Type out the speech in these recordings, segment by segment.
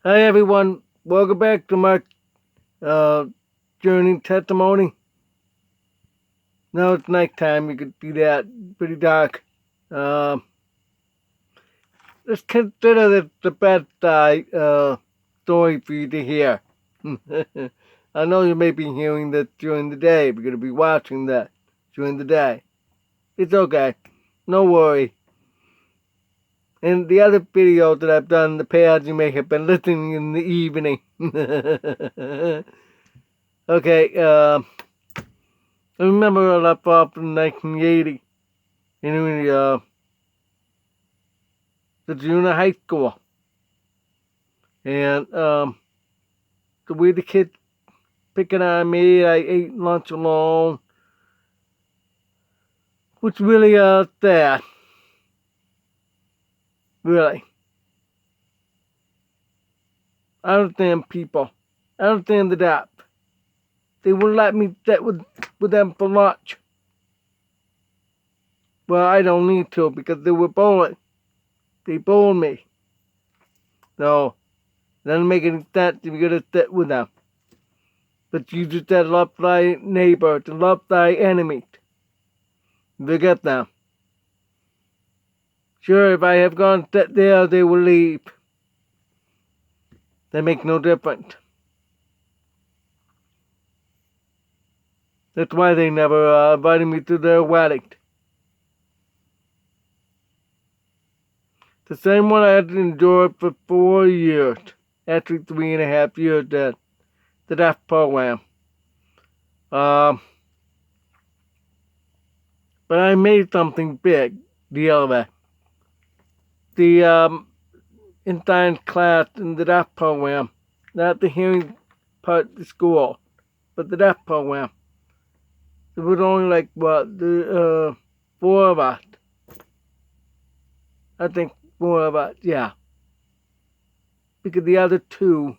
Hi everyone, welcome back to my uh, journey testimony. Now it's nighttime, you can see that, pretty dark. Uh, let's consider this the best story for you to hear. I know you may be hearing this during the day, you're going to be watching that during the day. It's okay, no worry. In the other videos that I've done in the past, you may have been listening in the evening. Okay, I remember I left off in 1980 in the junior high school. And the way the kids picking on me, I ate lunch alone, which really sad. Really. I understand people. I understand that. They wouldn't let me sit with them for lunch. Well, I don't need to because they were bullying. They bullied me. So, it doesn't make any sense if you're going to sit with them. But you just said love thy neighbor, to love thy enemy. Forget them. Sure, if I have gone sit there, they will leave. They make no difference. That's why they never invited me to their wedding. The same one I had endured for 4 years. Actually, 3.5 years then. The deaf program. But I made something big deal of it. The in science class in the deaf program, not the hearing part of the school, but the deaf program. There was only like the 4 of us. I think 4 of us, yeah. Because the other 2,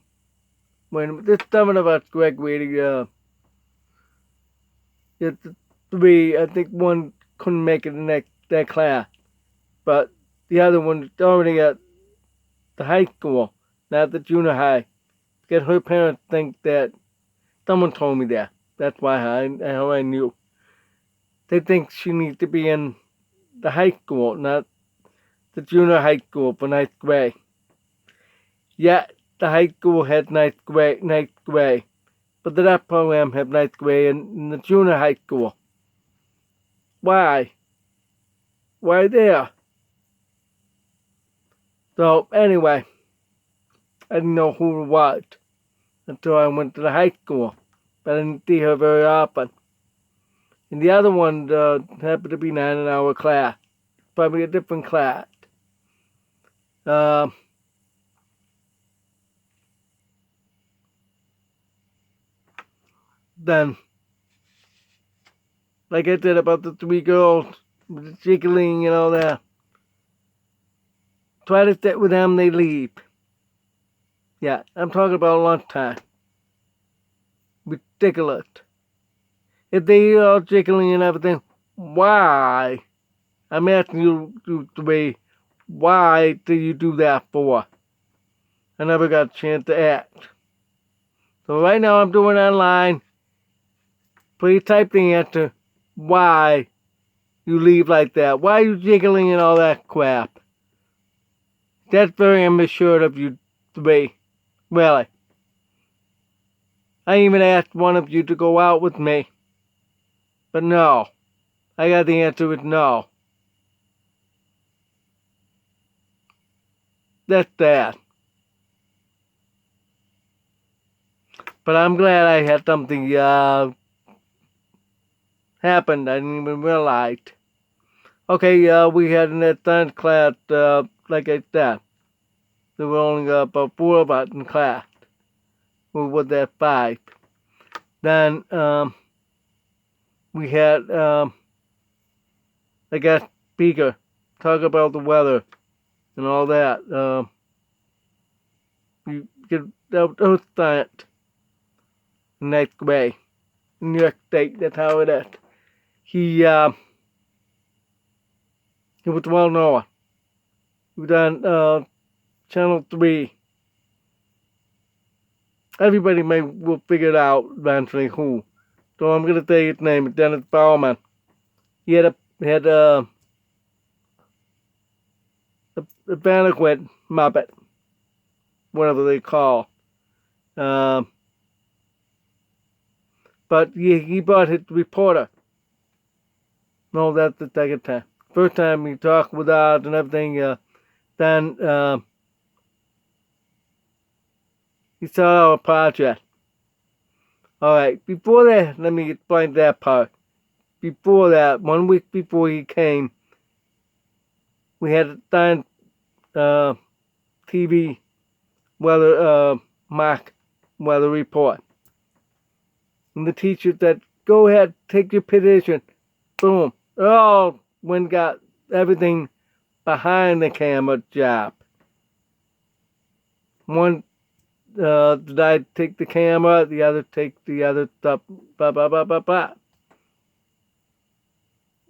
there's 7 of us graduated. It's 3. I think 1 couldn't make it in that class, but the other one's already at the high school, not the junior high. Because her parents think that someone told me that. That's how I knew. They think she needs to be in the high school, not the junior high school for ninth grade. Yeah, the high school has ninth grade, but the deaf program has ninth grade in the junior high school. Why? Why there? So anyway, I didn't know who it was until I went to the high school, but I didn't see her very often. And the other one happened to be not in our class, probably a different class. Then, like I said about the 3 girls, with the jiggling and all that, try to sit with them, they leave. Yeah, I'm talking about lunchtime. Ridiculous. If they are jiggling and everything, why? I'm asking you 3, why do you do that for? I never got a chance to ask. So right now I'm doing it online. Please type the answer. Why you leave like that? Why are you jiggling and all that crap? That's very immature of you 3. Really. I even asked one of you to go out with me. But no. I got the answer with no. That's that. But I'm glad I had something happened I didn't even realize. Okay, we had in that science class, like I said, there were only about 4 of us in class. We were there 5. Then we had a guest speaker talk about the weather and all that. You get those science in 9th grade in New York State. That's how it is. He was well known. He was on Channel 3 everybody will figure it out eventually who. So I'm gonna say his name, Dennis Bauman. He had a banquet Muppet, whatever they call. But he brought his reporter. No, that's the second time. First time he talked with us and everything. Then he saw our project. All right. Before that, let me explain that part. Before that, 1 week before he came, we had a signed TV weather Mark weather report. And the teacher said, "Go ahead, take your position." Boom. All got everything behind the camera job. One did I take the camera, the other take the other stuff, blah blah blah blah blah.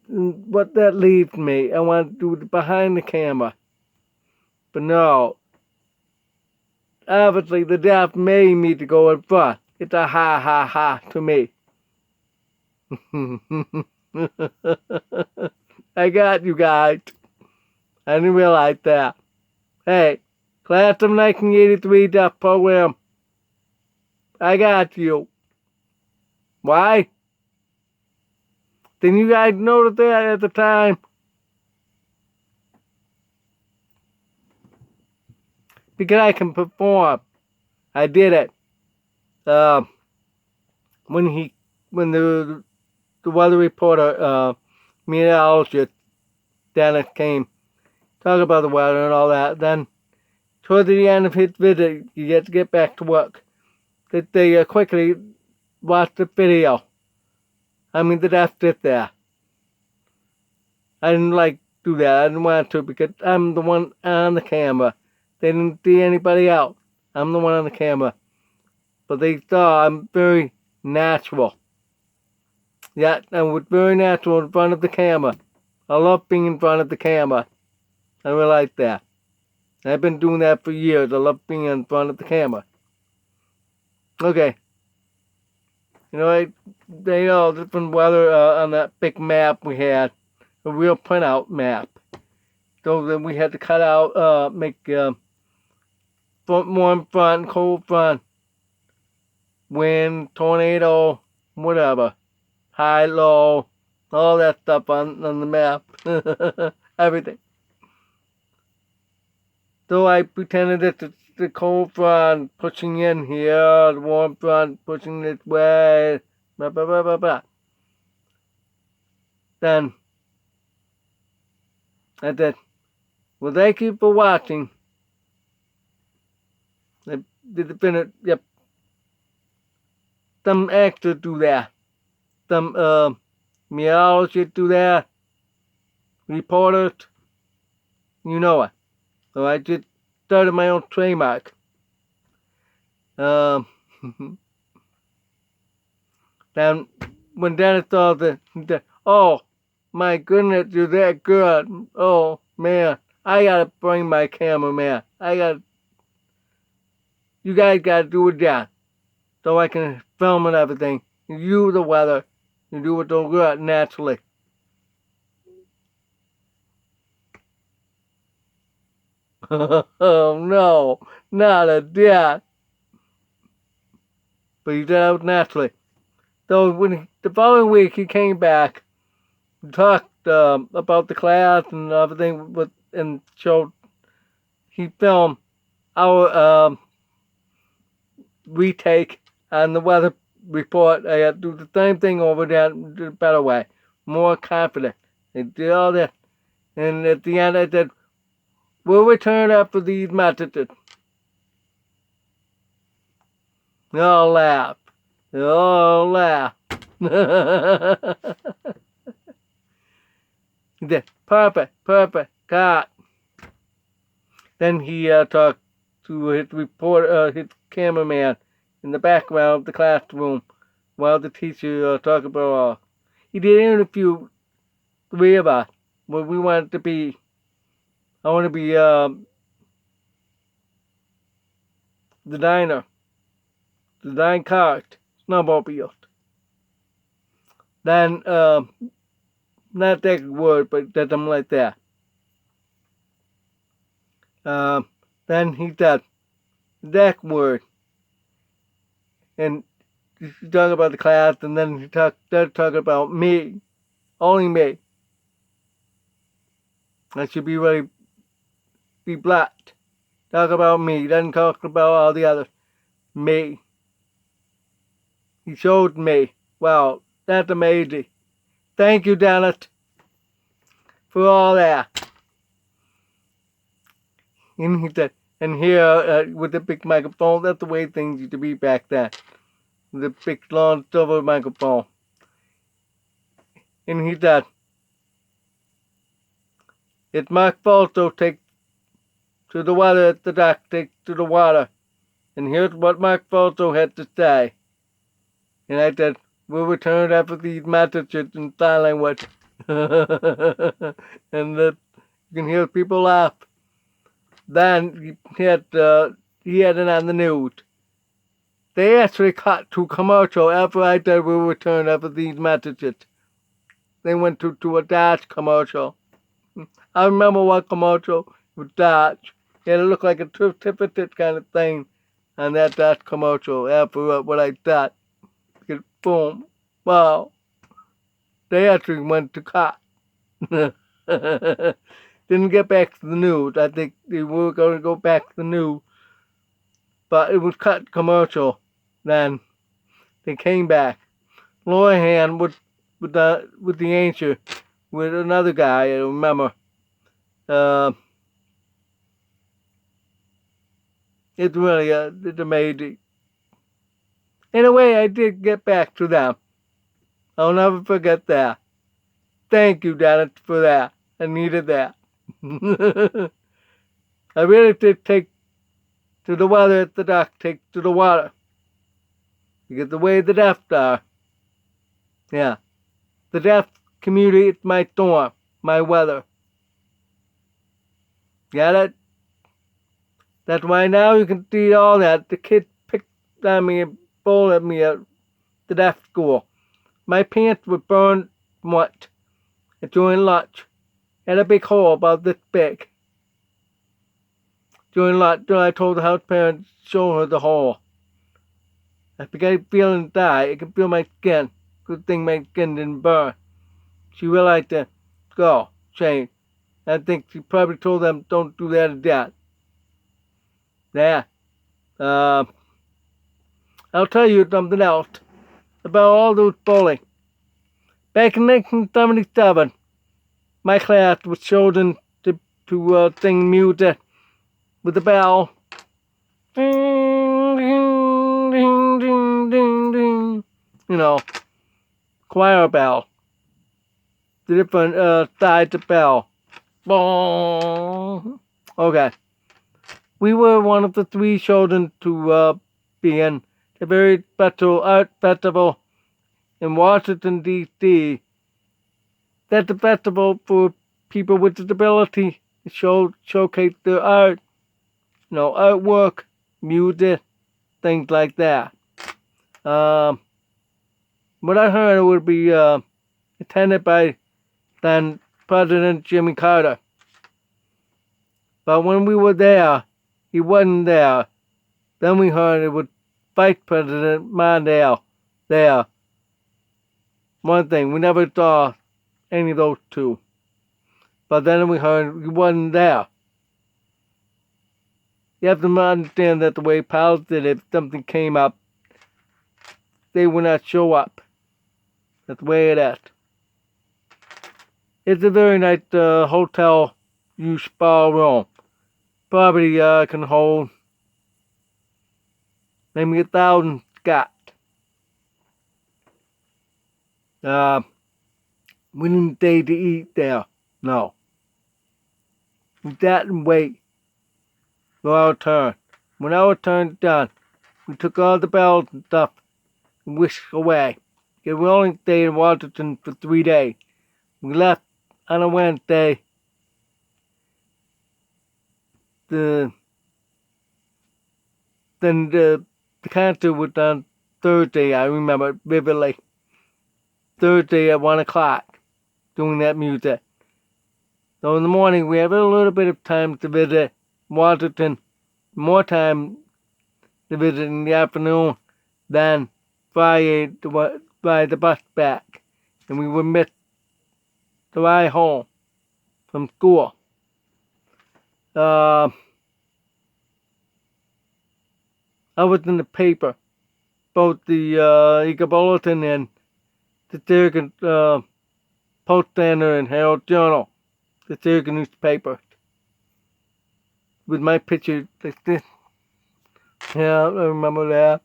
And what that leaves me, I want to do the behind the camera. But no. Obviously the job made me to go in front. It's a ha ha ha to me. I got you guys. I didn't realize that. Hey, class of 1983 program. I got you. Why? Didn't you guys notice that at the time? Because I can perform. I did it. When the weather reporter, meteorologist, Dennis came, talk about the weather and all that. Then, toward the end of his visit, he had to get back to work. They quickly watched the video. I mean, that's it there. I didn't do that. I didn't want to because I'm the one on the camera. They didn't see anybody else. I'm the one on the camera. But they saw I'm very natural. Yeah, I was very natural in front of the camera. I love being in front of the camera. I really like that. I've been doing that for years. I love being in front of the camera. Okay. They know different weather on that big map we had. A real printout map. So then we had to cut out, make warm front, cold front, wind, tornado, whatever, high, low, all that stuff on the map. Everything. So I pretended it's the cold front pushing in here, the warm front pushing this way, blah, blah, blah, blah, blah. Then I said, well, thank you for watching. I did the finish, yep. Some actors do that. Some meteorologists do that. Reporters, you know it. So I just started my own trademark. Then when Dennis saw oh my goodness, you're that good. Oh man, I gotta bring my cameraman. You guys gotta do it down. So I can film and everything. You the weather. You do it so good naturally. Oh no, not a that. But he did it naturally. So the following week he came back, talked about the class and everything, and showed he filmed our retake on the weather report. I had to do the same thing over there, do a better way, more confident. They did all that, and at the end I said, "We'll return after these messages." They all laugh. They all laugh. He said, perfect, got. Then he talked to his reporter, his cameraman in the background of the classroom while the teacher talked about he did interview 3 of us. What we wanted to be, I want to be the diner. design cars, snowmobiles. Then, not that word, but something like that. Then he said that word, and he talked about the class, and then he started talking about me, only me. I should be really be black. Talk about me, then talk about all the others. Me. He showed me. Wow, that's amazing. Thank you, Janet, for all that. And he said, and here with the big microphone, that's the way things used to be back then. The big long silver microphone. And he said, it's Mark Falso take to the water, the dock take to the water. And here's what Mark Falso had to say. And I said, we'll return after these messages in sign language. And you can hear people laugh. Then he had it on the news. They actually cut to commercial after I said we'll return after these messages. They went to a Dodge commercial. I remember one commercial with Dodge. It looked like a certificate kind of thing on that Dodge commercial after what I thought. Boom. Wow. They actually went to cut. Didn't get back to the news. I think they were going to go back to the news. But it was cut commercial. Then they came back. Lorahan with the answer with another guy, I remember. It's really it's amazing. In a way, I did get back to them. I'll never forget that. Thank you, Dennis, for that. I needed that. I really did take to the water at the dock, take to the water. Because the way the deaf are. Yeah. The deaf community, it's my storm, my weather. Get it? That's why now you can see all that. The kids picked on me and bowled at me at the deaf school. My pants were burned once during lunch. Had a big hole about this big. During lunch, I told the house parents to show her the hole. I began feeling die. I could feel my skin. Good thing my skin didn't burn. She realized to go, change. I think she probably told them don't do that again. Yeah. I'll tell you something else about all those bowling. Back in 1977, my class was chosen to sing music with a bell. Ding, ding, ding, ding, ding, ding. You know, choir bell. The different sides of bell. Boom. Okay. We were one of the 3 chosen to be in a very special art festival in Washington, D.C. That's a festival for people with disability to showcase their art, artwork, music, things like that. What I heard it would be attended by then President Jimmy Carter. But when we were there, he wasn't there. Then we heard it was Vice President Mondale there. One thing, we never saw any of those two. But then we heard he wasn't there. You have to understand that the way pals did it, if something came up, they would not show up. That's the way it is. It's a very nice hotel use ballroom. Probably can hold maybe 1,000 Scott. We didn't stay to eat there. No. We sat and wait for our turn. When our turn's done, we took all the bells and stuff and whisked away. Because we only stayed in Washington for 3 days. We left on a Wednesday. Then the the concert was on Thursday. I remember vividly. Thursday at 1 o'clock, doing that music. So in the morning, we have a little bit of time to visit Washington. More time to visit in the afternoon than Friday to ride the bus back. And we would miss the ride home from school. I was in the paper, both the Eagle Bulletin and the Syracuse Post-Standard and Herald Journal, the Syracuse newspaper, with my picture like this. Yeah, I remember that.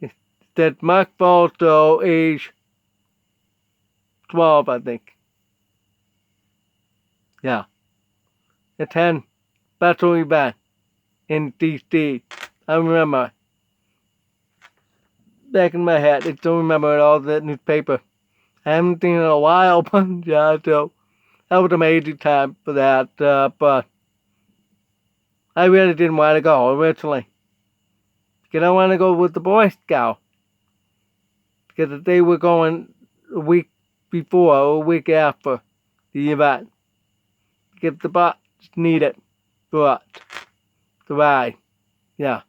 It said Mark Falso, age 12, I think. Yeah. Attend special event in D.C. I remember. Back in my head, I don't remember all that newspaper. I haven't seen it in a while, but yeah, so that was an amazing time for that. But I really didn't want to go originally. Because I want to go with the Boy Scout. Because they were going a week before or a week after the event. Because the bus needed for us to ride. Yeah.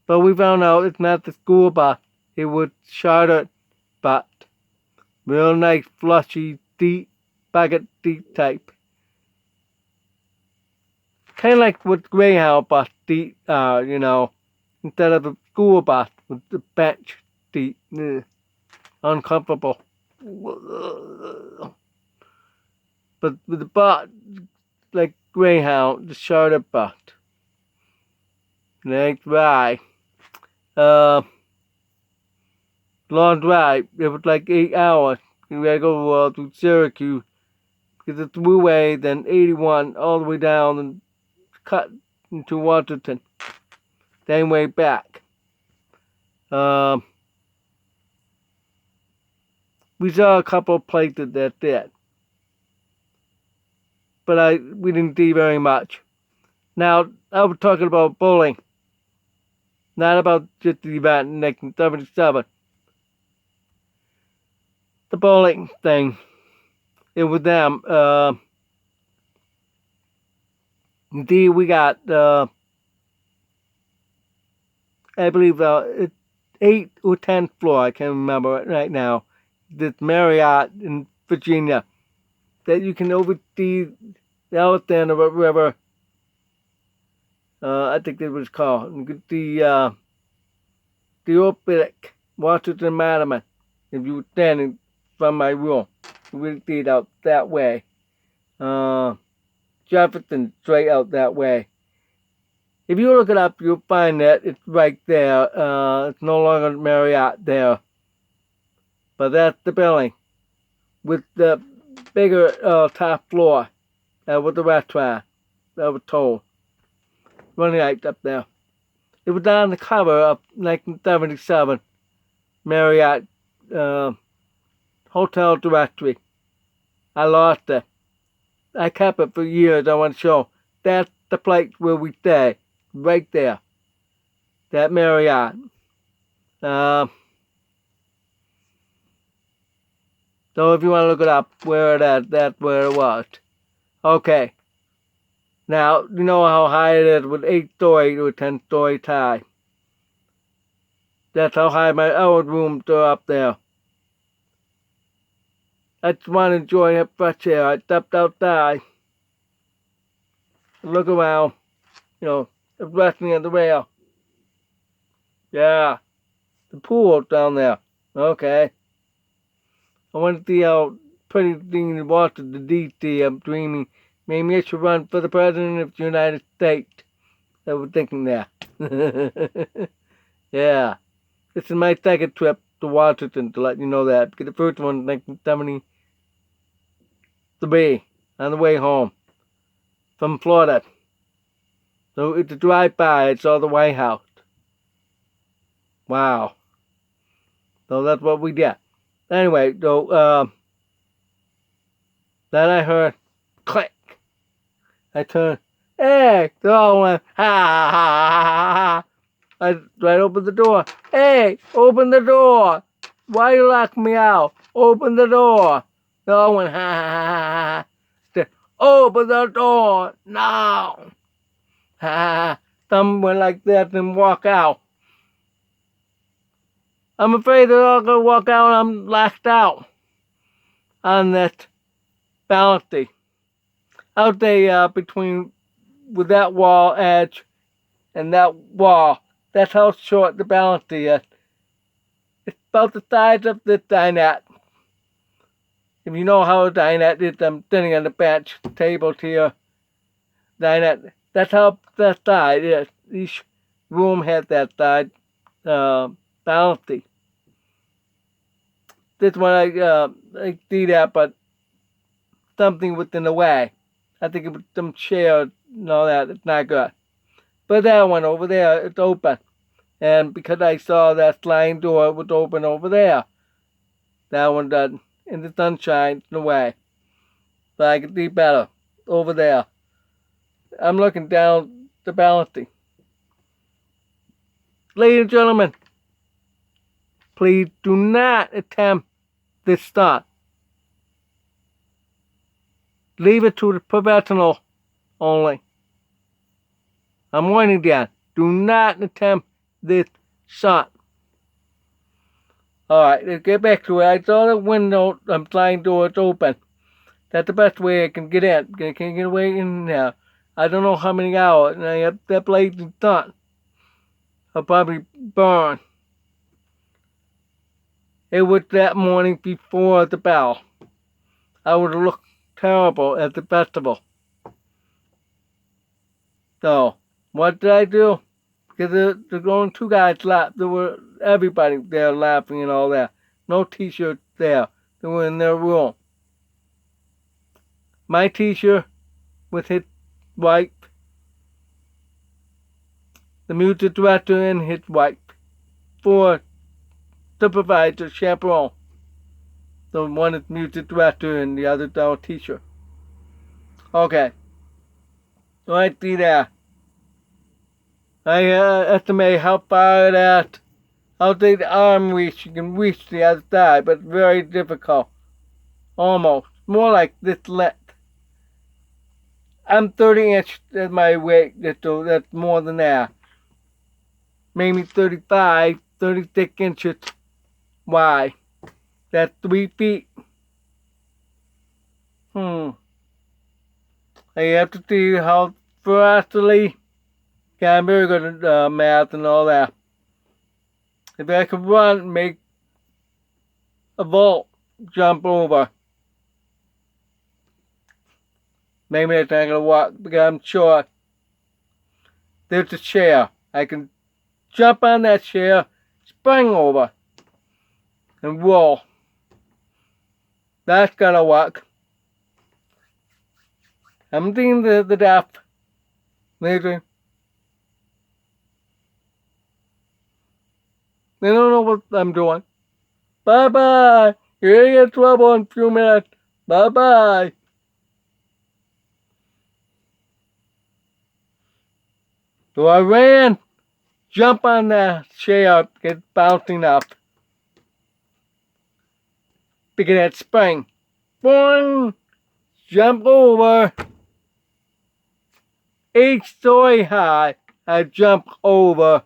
But we found out it's not the school bus. It was chartered bus. Real nice, flushy, deep, bucket seat type. Kind of like what Greyhound bus seat are, instead of a school bus with the bench seat. Uncomfortable. But with the bus, like Greyhound, the charter bus. Nice ride. Long drive. It was like 8 hours. We gotta go to Syracuse. Because it's throughway, then 81 all the way down and cut into Washington. Same way back. We saw a couple of places that did. But we didn't see very much. Now, I was talking about bowling. Not about just the event in 1977. The bowling thing. It was them. Indeed, we got, I believe, it's 8th or 10th floor. I can't remember it right now. This Marriott in Virginia. That you can oversee the Alexander River. I think it was called. You could see the Olympic Washington Monument. If you were standing from my room, you would see it out that way. Jefferson straight out that way. If you look it up, you'll find that it's right there. It's no longer Marriott there. But that's the building with the bigger top floor. With the restaurant. I was told. Running right up there. It was on the cover of 1977 Marriott Hotel Directory. I lost it. I kept it for years. I want to show. That's the place where we stay. Right there. That Marriott. So if you want to look it up, where it is, that's where it was. Okay. Now, you know how high it is with 8-story to a 10-story high. That's how high my old rooms are up there. I just want to enjoy that fresh air. I stepped outside. Look around. Resting at the rail. Yeah. The pool down there. Okay. I want to see how pretty things in Washington, D.C. I'm dreaming. Maybe I should run for the President of the United States. I was thinking that. Yeah. This is my second trip to Washington, to let you know that. Because the first one was 1973, on the way home from Florida. So it's a drive-by. I saw the White House. Wow. So that's what we did. Anyway, so Then I heard click. I turned. Hey! They all went, ha ha ha ha ha. I right opened the door. Hey! Open the door! Why you lock me out? Open the door! They all went, ha ha ha ha ha. Said, open the door! No! Ha ha. Some went like that and walk out. I'm afraid they're all gonna walk out and I'm locked out on that balcony. Out there between with that wall edge and that wall. That's how short the balcony is. It's about the size of this dinette. If you know how a dinette is, I'm sitting on the bench, table here, dinette. That's how that size is. Each room has that size balcony. This one I see that, but something within the way. I think it was some chairs and all that. It's not good. But that one over there, it's open. And because I saw that sliding door was open over there, that one doesn't. In the sunshine, in the way. But I can see better over there. I'm looking down the balcony. Ladies and gentlemen, please do not attempt this stunt. Leave it to the professional only. I'm warning you, do not attempt this stunt. Alright, let's get back to it. I saw the window, sliding door, it's open. That's the best way I can get in. I can't get away in there. I don't know how many hours, and I have that blazing stunt. I'll probably burn. It was that morning before the bell. I would have looked terrible at the festival. So, what did I do? Because there's only two guys left. There were everybody there laughing and all that. No t-shirts there. They were in their room. My t-shirt with his wife. The music director and his wife. For supervisor, chaperone. So one is music director and the other is our teacher. Okay. Right there. I estimate how far that, how big the arm reach, you can reach the other side, but very difficult. Almost. More like this length. I'm 30 inches at my weight, so that's more than that. Maybe 35, 36 inches wide. That's 3 feet. I have to see how ferociously. Yeah, I'm very good at math and all that. If I could run, make a vault, jump over. Maybe that's not gonna work because I'm short. There's a chair. I can jump on that chair, spring over, and roll. That's gonna work. I'm seeing the death. Maybe. They don't know what I'm doing. Bye-bye. You're gonna get trouble in a few minutes. Bye-bye. So I ran, jump on that chair, get bouncing up. Pick that spring. Boing! Jump over. 8-story high. I jump over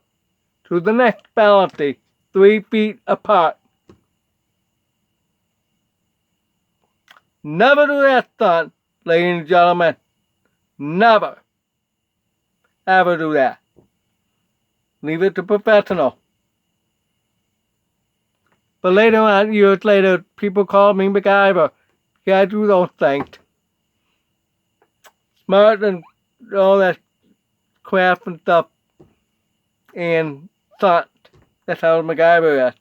to the next balcony, 3 feet apart. Never do that stunt, ladies and gentlemen. Never. Ever do that. Leave it to professional. But later on, years later, people call me MacGyver. Yeah, I do those things. Smart and all that craft and stuff. And stunt. That's how MacGyver is.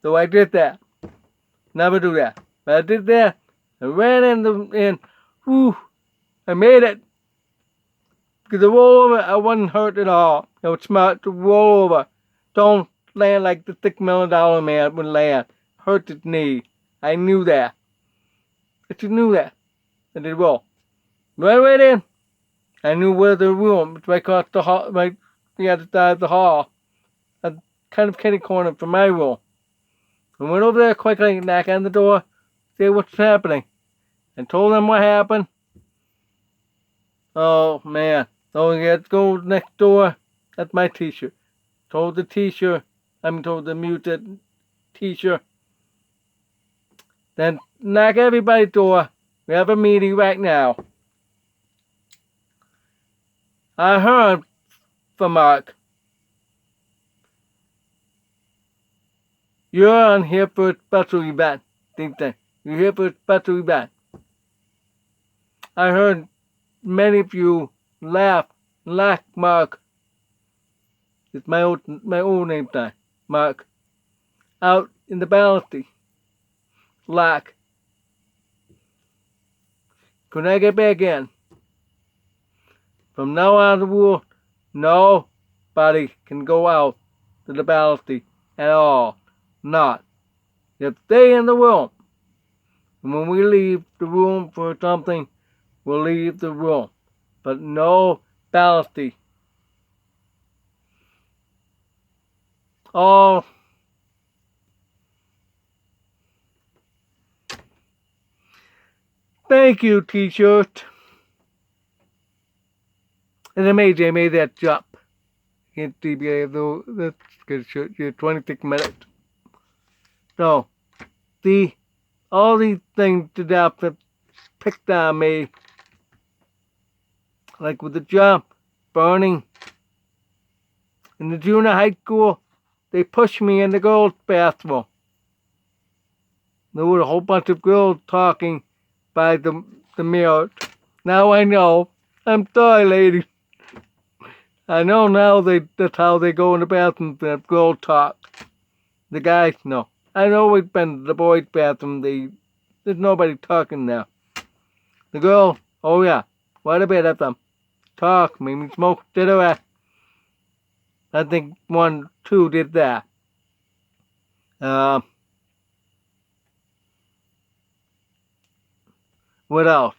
So I did that. Never do that. But I did that. I ran in, whew, I made it. Because the roll over, I wasn't hurt at all. It was smart to roll over. Don't land like the $6 million man would land. Hurt his knee. I knew that. I just knew that. I did well. Right in. I knew where the room, it's right across the hall, right the other side of the hall. A kind of kitty corner from my room. I went over there quickly, knocked on the door, see what's happening. And told them what happened. Oh, man. Oh, you have to go next door. That's my teacher. Told the muted teacher. Then knock everybody's door. We have a meeting right now. I heard from Mark. You're on here for a special event. Think that. You're here for a special event. I heard many of you laugh like Mark. It's my old name time. Mark. Out in the balcony. Like. Could I get back in? From now on the rule, nobody can go out to the balcony at all. Not. You have to stay in the room. And when we leave the room for something, we'll leave the room. But no balcony. Oh. Thank you, T-shirt. It's amazing I made that jump. Can't see me though. That's good. You're 26 minutes. So, see, all these things that picked on me, like with the jump, burning. In the junior high school, they pushed me in the girls' bathroom. There were a whole bunch of girls talking by the mirror. Now I know. I'm sorry, ladies. I know now that's how they go in the bathroom, that girl talk. The guys know. I know we've been to the boys' bathroom, there's nobody talking now. The girl, oh yeah, quite a bit of them. Talk, made me smoke cigarette. I think 1, 2 did that. What else?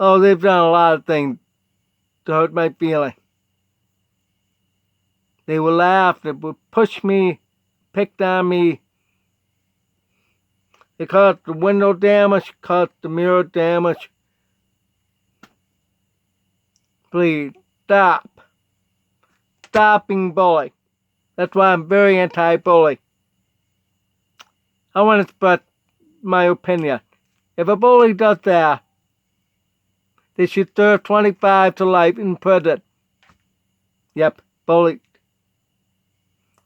Oh, they've done a lot of things to hurt my feeling. They would laugh, they would push me, picked on me. They caused the window damage, caused the mirror damage. Please, stop. Stop being bully. That's why I'm very anti-bully. I want to express my opinion. If a bully does that, they should serve 25 to life in prison. Yep, bully.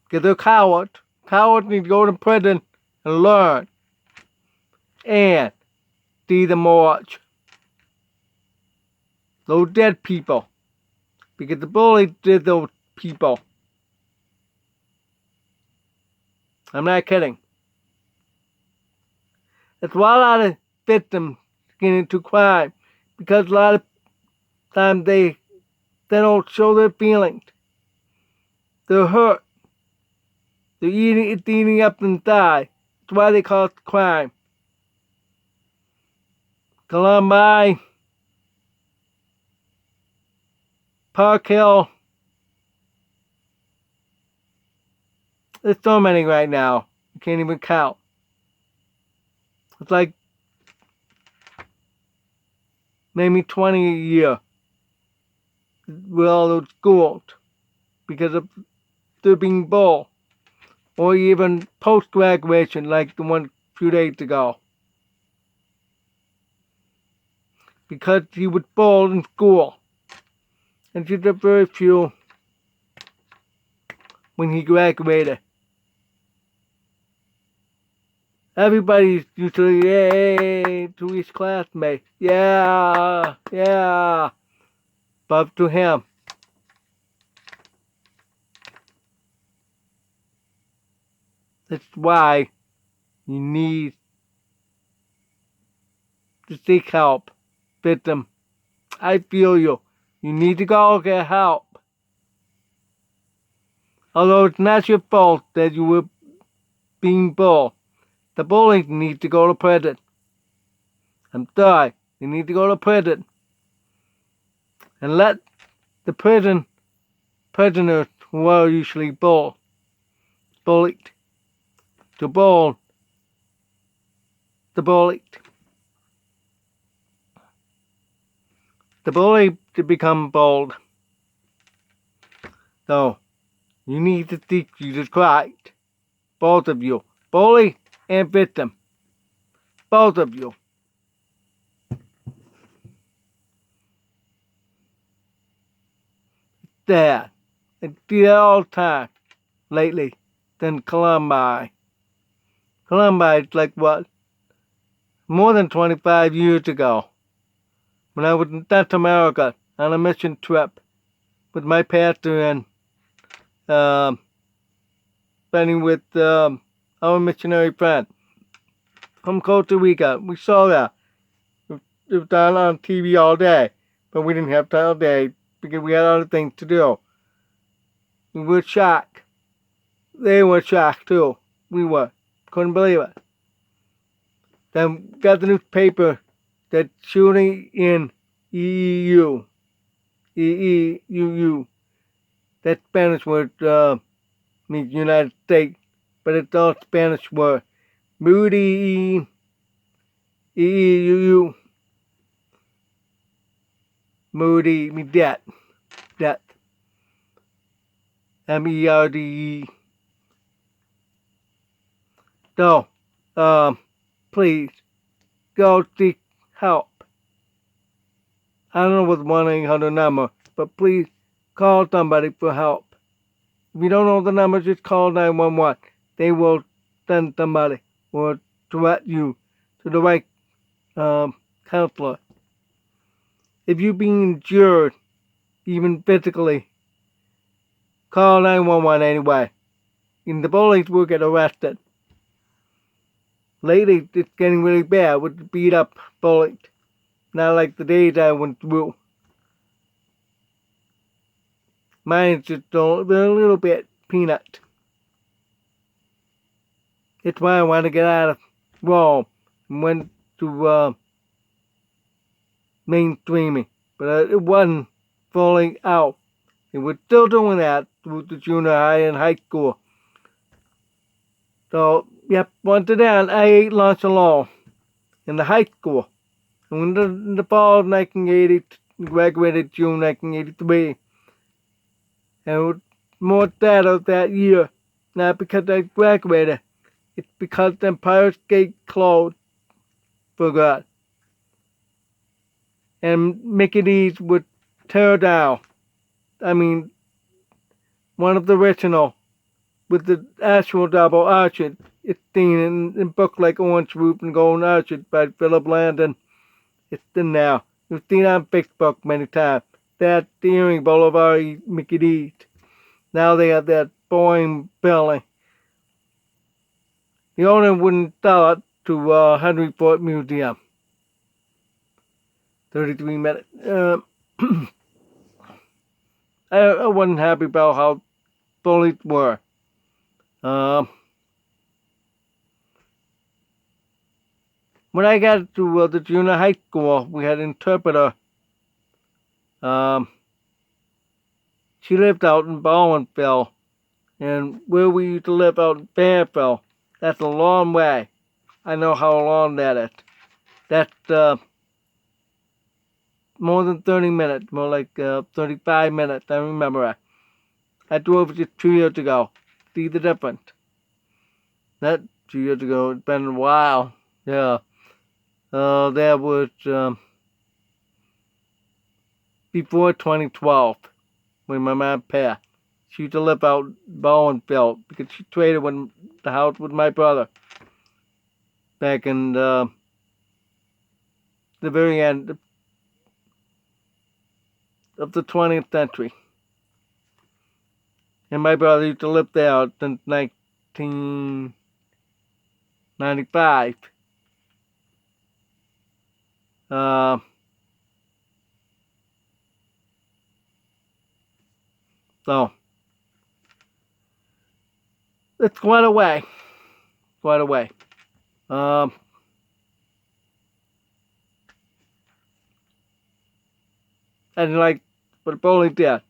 Because they're cowards. Cowards need to go to prison and learn. And see the march. Those dead people. Because the bully did those people. I'm not kidding. That's why a lot of victims get into crime. Because a lot of times they don't show their feelings. They're hurt. It's eating up inside. That's why they call it crime. Columbine, Park Hill. There's so many right now. You can't even count. It's like maybe 20 a year with all those schools because of they're being bullied. Or even post-graduation like the one a few days ago. Because he was bullied in school. And she did very few when he graduated. Everybody's usually, yay, to his classmates. Yeah. But to him. That's why you need to seek help. Victim, I feel you. You need to go get help. Although it's not your fault that you were being bullied. The bullies need to go to prison. I'm sorry, they need to go to prison. And let the prisoners who are usually bullied to bully the bullied. The bully to become bold. So, you need to teach Jesus Christ. Both of you. Bully and victim. Both of you. Dad. I do that all the time lately. Then Columbine. Columbine's like what? More than 25 years ago. When I was in South America on a mission trip with my pastor and spending with our missionary friend from Costa Rica. We saw that. It was on TV all day, but we didn't have time all day because we had other things to do. We were shocked. They were shocked too. We were. Couldn't believe it. Then got the newspaper that shooting in EEU. EEUU. That Spanish word means United States, but it's all Spanish word. Moody EEUU. Moody means death. Death. MERDE. So, please, go seek help. I don't know what's 1-800 number, but please call somebody for help. If you don't know the number, just call 911. They will send somebody or direct you to the right counselor. If you're being injured, even physically, call 911 anyway. And the bullies will get arrested. Lately, it's getting really bad with the beat up bullies. Not like the days I went through. Mine's just a little bit peanut. It's why I want to get out of Rome and went to mainstreaming. But it wasn't falling out. And we're still doing that through the junior high and high school. So, yep, once again, I ate lunch alone in the high school. And in the fall of 1980, graduated June 1983. And it was more sad of that year. Not because I graduated. It's because the Empire State closed for good. And Mickey D's would tear down. I mean, one of the original with the actual double arches. It's seen in books like Orange Roof and Golden Arches by Philip Landon. It's in now. You've seen on Facebook many times. That Steering Boulevard Mickey D's. Now they have that boring building. The owner wouldn't sell it to Henry Ford Museum. 33 minutes. I wasn't happy about how bullies were. When I got to the junior high school, we had an interpreter. She lived out in Baldwinville, and where we used to live out in Fairfield, that's a long way. I know how long that is. That's more than 30 minutes, more like 35 minutes, I remember it. I drove just 2 years ago. See the difference. Not 2 years ago, it's been a while. Yeah. That was before 2012, when my mom passed. She used to live out in Baldwinville because she traded the house with my brother back in the very end of the 20th century. And my brother used to live there since 1995. So, it's quite a way. Quite a way. I didn't like what bowling did.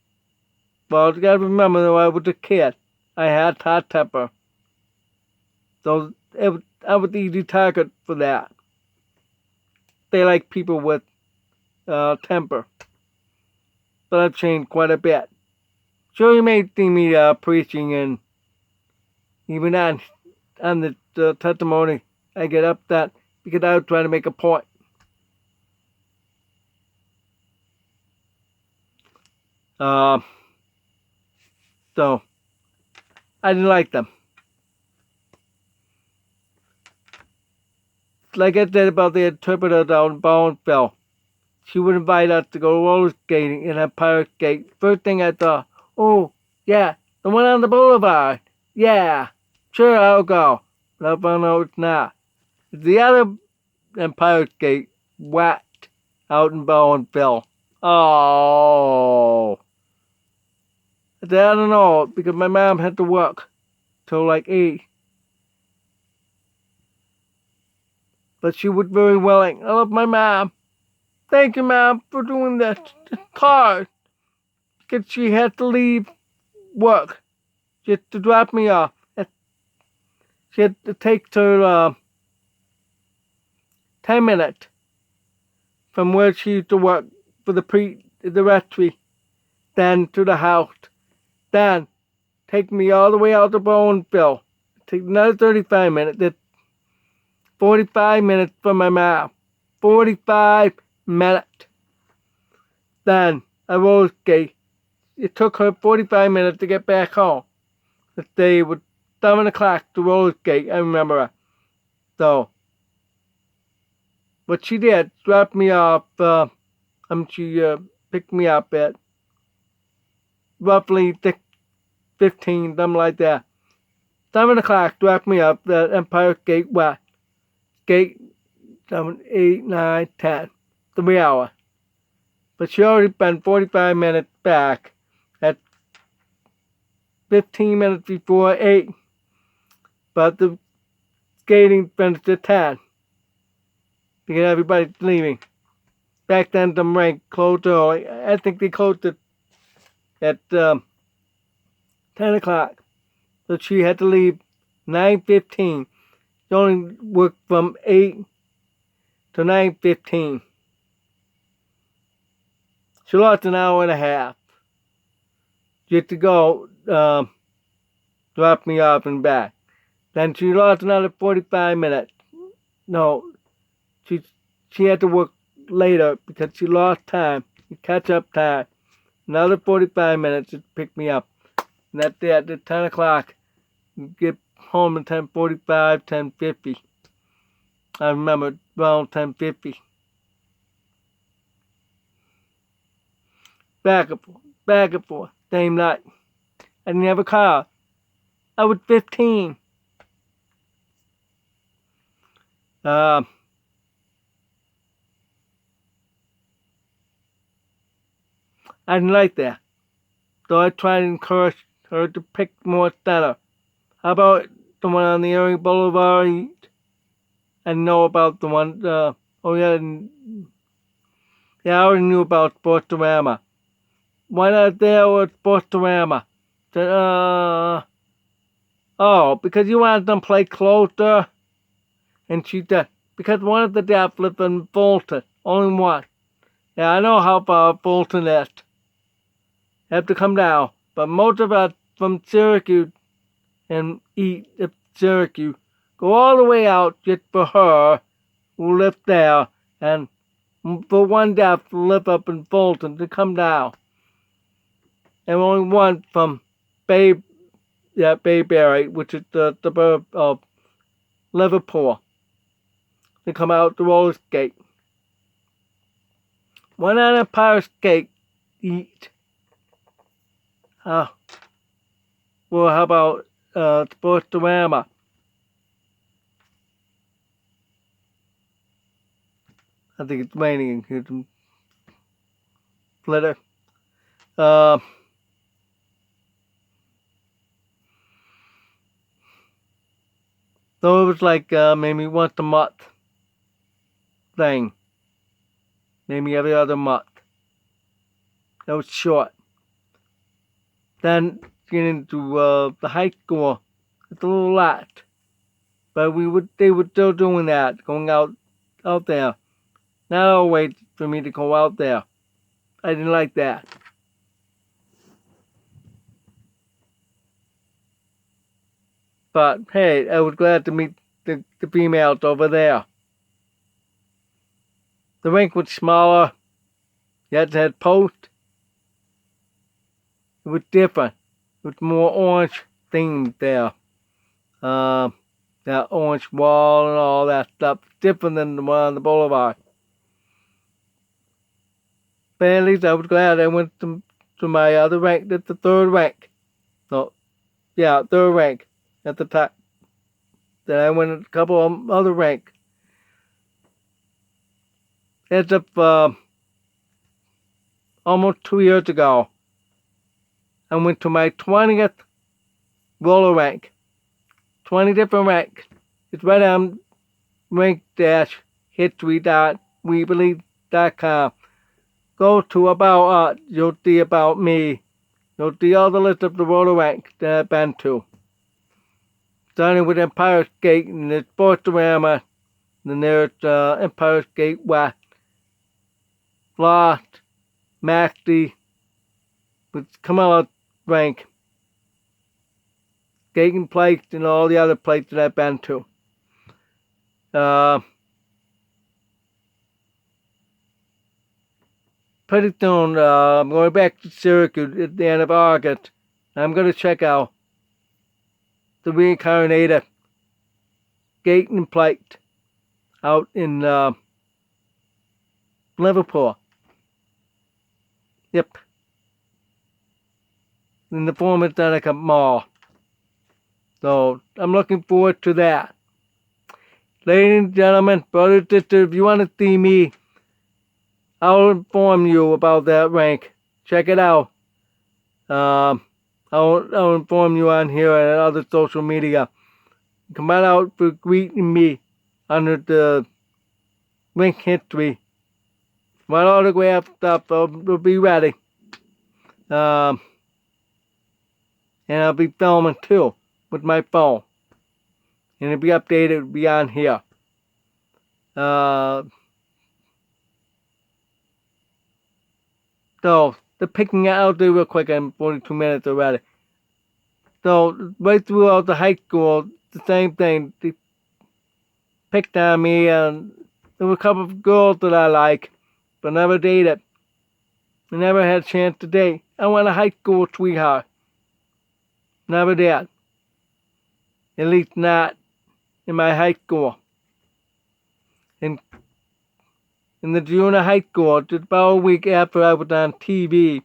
Well, you gotta remember though, I was a kid. I had hot temper. So I was the easy target for that. They like people with temper. But I've changed quite a bit. Sure, you may see me preaching, and even on the testimony, I get upset because I was trying to make a point. Uh, so I didn't like them. Like I said about the interpreter down in Bowenville, she would invite us to go roller skating in Empire Skate. First thing I thought, oh, yeah, the one on the boulevard. Yeah, sure, I'll go. But I found out it's not. It's the other Empire Skate, whacked out in Bowenville. Oh. I said, I don't know, because my mom had to work till like 8. But she was very willing. I love my mom. Thank you, Mom, for doing this. It's hard. Because she had to leave work just to drop me off. She had to take her 10 minutes from where she used to work for the rectory, then to the house, then take me all the way out to Bowenville. Take another 35 minutes. That's 45 minutes from my mom. 45 minutes. Then I roller skate. It took her 45 minutes to get back home. The day was 7 o'clock to roller skate. I remember her. So, what she did, dropped me off. She picked me up at roughly 6:15, something like that. 7 o'clock, dropped me up at Empire Skate West. Skate 7, 8, 9, 10. 3 hours. But she already been 45 minutes back at 15 minutes before 8. But the skating finished at 10. Because everybody's leaving. Back then, the rink closed early. I think they closed it at 10 o'clock. So she had to leave 9:15. She only worked from 8 to 9:15. She lost an hour and a half just to go drop me off and back. Then she lost another 45 minutes. No, she had to work later because she lost time, catch up time. Another 45 minutes to pick me up. And that's it. At 10 o'clock, get home at 10:45, 10:50. I remember around 10:50. Back and forth, same night. I didn't have a car. I was 15. I didn't like that. So I tried to encourage her to pick more center. How about the one on the Erie Boulevard? I know about the one, I already knew about Sportorama. Why not there with Sportorama? Because you wanted them to play closer? And she said, because one of the deaf lived in Bolton, only one. Yeah, I know how far Bolton is. Have to come down. But most of us from Syracuse and eat at Syracuse go all the way out just for her who lived there and for one deaf to live up in Bolton to come down. And only one from Bayberry, which is the suburb of Liverpool, to come out to roller skate. One on Empire Skate eat. Well, how about Sportorama? I think it's raining in Houston. Flitter. So it was like maybe once a month thing. Maybe every other month. That was short. Then getting into the high school, it's a little lot. But they were still doing that, going out there. Not always for me to go out there. I didn't like that. But hey, I was glad to meet the females over there. The rink was smaller, yet had posts. It was different. It was more orange themed there. That orange wall and all that stuff. Different than the one on the boulevard. But at least I was glad I went to my other rank. That's the third rank. No, yeah, third rank at the top. Then I went a couple of other rank. As of almost 2 years ago, I went to my 20th roller rank. 20 different ranks. It's right on rank-history.weebly.com. Go to About Us. You'll see About Me. You'll see all the list of the roller ranks that I've been to. Starting with Empire Skate and the Sportsorama. Then there's Empire Skate West. Lost. Maxi. With Camilla rank. Skating place and all the other places I've been to. Pretty soon, I'm going back to Syracuse at the end of August. I'm going to check out the Reincarnator skating plate out in Liverpool. Yep. In the former Seneca Mall. So I'm looking forward to that. Ladies and gentlemen, brothers and sisters, if you want to see me, I'll inform you about that rank. Check it out. I'll inform you on here and other social media. Come on out for greeting me under the rank history. My autograph stuff will be ready. And I'll be filming too with my phone. And it'll be updated, it'll be on here. So, the picking out, I'll do real quick, I'm 42 minutes already. So, right throughout the high school, the same thing. They picked on me, and there were a couple of girls that I like, but never dated. I never had a chance to date. I want a high school sweetheart. Never did. At least not in my high school. In the junior high school, just about a week after I was on TV,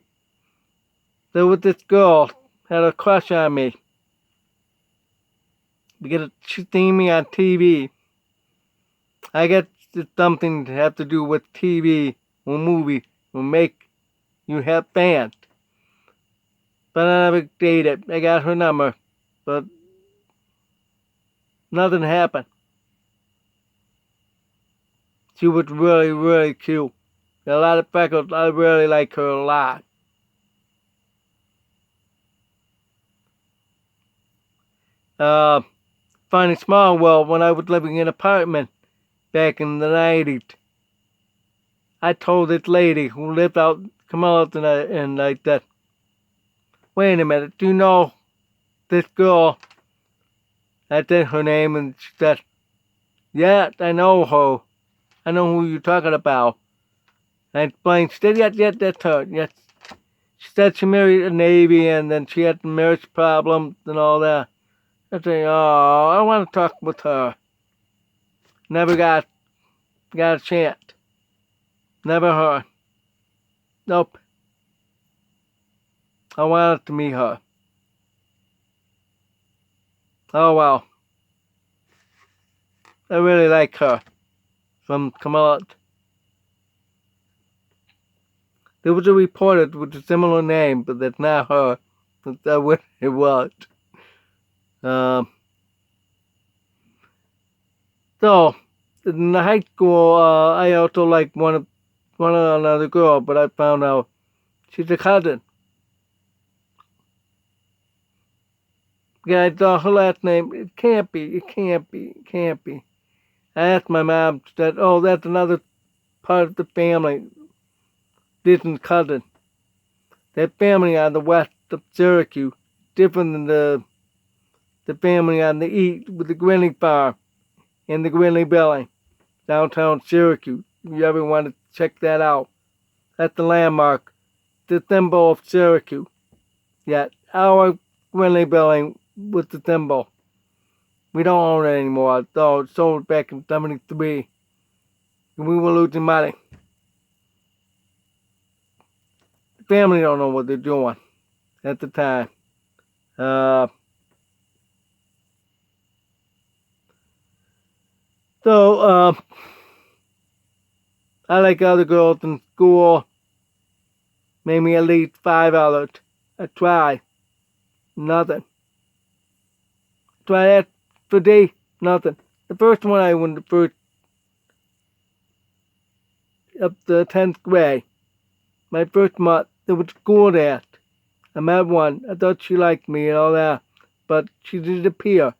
there was this girl had a crush on me. Because she seen me on TV. I guess it's something to have to do with TV or movie will make you have fans. But I never dated. I got her number. But nothing happened. She was really, really cute. Got a lot of freckles. I really like her a lot. Funny small world, when I was living in an apartment back in the 90s, I told this lady who lived out, come out and I said, wait a minute, do you know this girl? I said her name and she said, yes, I know her. I know who you're talking about. I explained, she said, yes, that's her. Yes. She said she married a Navy and then she had marriage problems and all that. I said, oh, I want to talk with her. Never got a chance. Never heard. Nope. I wanted to meet her. Oh well. I really like her. From Camelot. There was a reporter with a similar name, but that's not her. That's what it was. So, in the high school, I also liked one another girl, but I found out she's a cousin. Yeah, I thought her last name, it can't be. I asked my mom, she said, oh, that's another part of the family, distant cousin. That family on the west of Syracuse, different than the family on the east with the Grinley Farm and the Grinley Building, downtown Syracuse. If you ever want to check that out, that's the landmark, the symbol of Syracuse. Yeah, our Grinley Building was the symbol. We don't own it anymore. So it sold back in '73. And we were losing money. The family don't know what they're doing at the time. Uh, so I like other girls in school. Maybe at least 5 others. I tried. Nothing. Try that for day. Nothing. The first one I went the first up to 10th grade. My first month, there was school there. I met one. I thought she liked me and all that. But she disappeared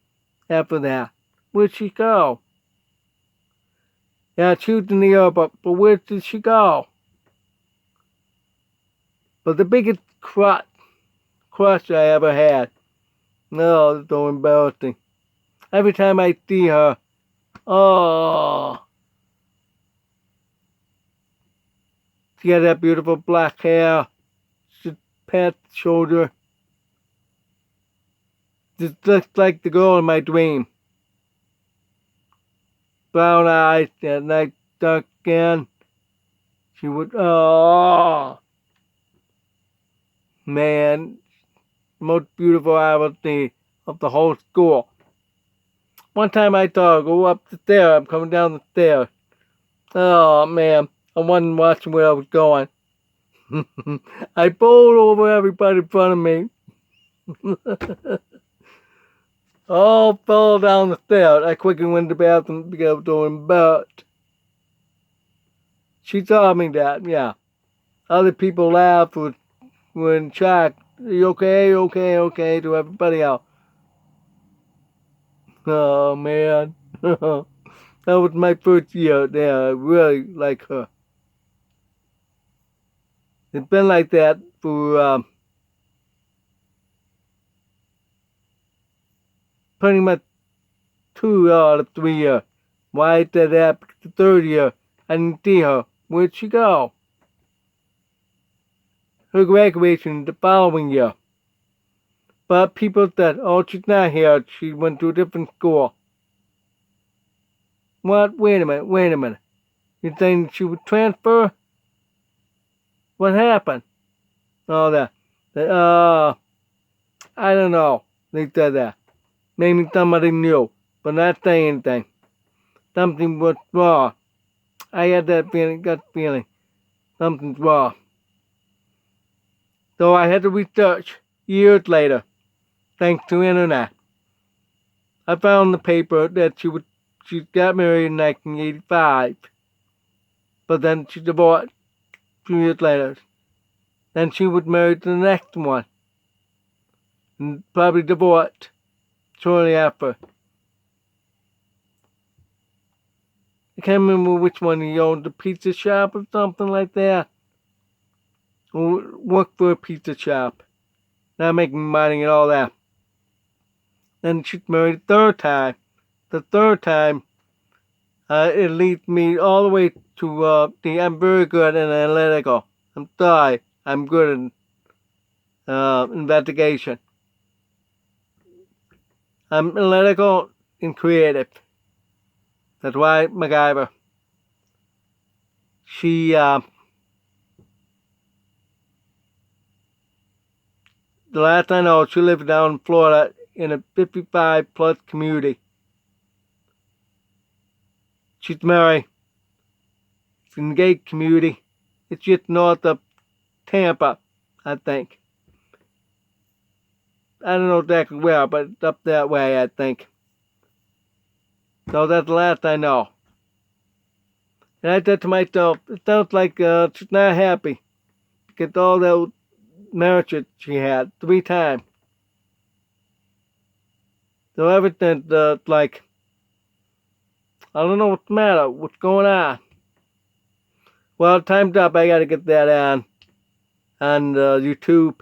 after that. Where'd she go? Yeah, she was in the air, but where did she go? But the biggest crush I ever had. No, it's so embarrassing. Every time I see her, oh, she had that beautiful black hair, just past the shoulder. Just looks like the girl in my dream. Brown eyes, that nice dark skin. She would, oh, man, most beautiful I ever seen of the whole school. One time I saw her go up the stairs. I'm coming down the stairs. Oh, man, I wasn't watching where I was going. I bowled over everybody in front of me. All fell down the stairs. I quickly went to the bathroom to get up to him, but she told me that, yeah. Other people laughed, were in shock. Are you okay? Okay, to everybody else. Oh, man. That was my first year there. I really like her. It's been like that for pretty much 2 out of 3 years. Why did that? Because the third year, I didn't see her. Where'd she go? Her graduation the following year. But people said, oh, she's not here. She went to a different school. What? Wait a minute. You saying she would transfer? What happened? All that. I don't know. They said that. Maybe somebody knew, but not saying anything. Something was wrong. I had that feeling, gut feeling. Something's wrong. So I had to research years later, thanks to internet. I found the paper that she got married in 1985, but then she divorced 2 years later. Then she was married to the next one, and probably divorced shortly after. I can't remember which one he owned, a pizza shop or something like that. Or worked for a pizza shop. Not making money and all that. Then she's married a third time. The third time, it leads me all the way to I'm very good in analytical. I'm sorry, I'm good in investigation. I'm analytical and creative. That's why MacGyver. The last I know, she lived down in Florida in a 55 plus community. She's married. It's an engaged community. It's just north of Tampa, I think. I don't know exactly where, but it's up that way, I think. So that's the last I know. And I said to myself, it sounds like she's not happy. Because all that marriage that she had 3 times. So ever since, like, I don't know what's the matter. What's going on? Well, time's up. I gotta get that on YouTube.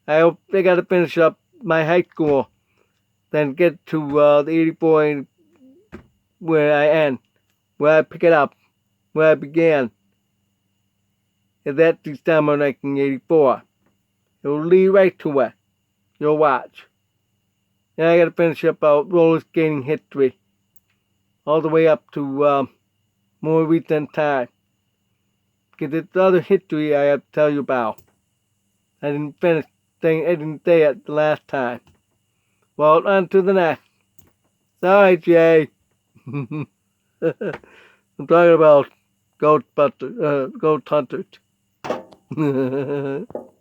I gotta finish up my high school, then get to the 84 where I end, where I pick it up, where I began. And that's December 1984. It'll lead right to it. You'll watch. Then I gotta finish up roller skating history, all the way up to more recent time. Because it's other history I have to tell you about. I didn't finish saying, I didn't say it the last time. Well, on to the next. Sorry, Jay. I'm talking about ghost hunters.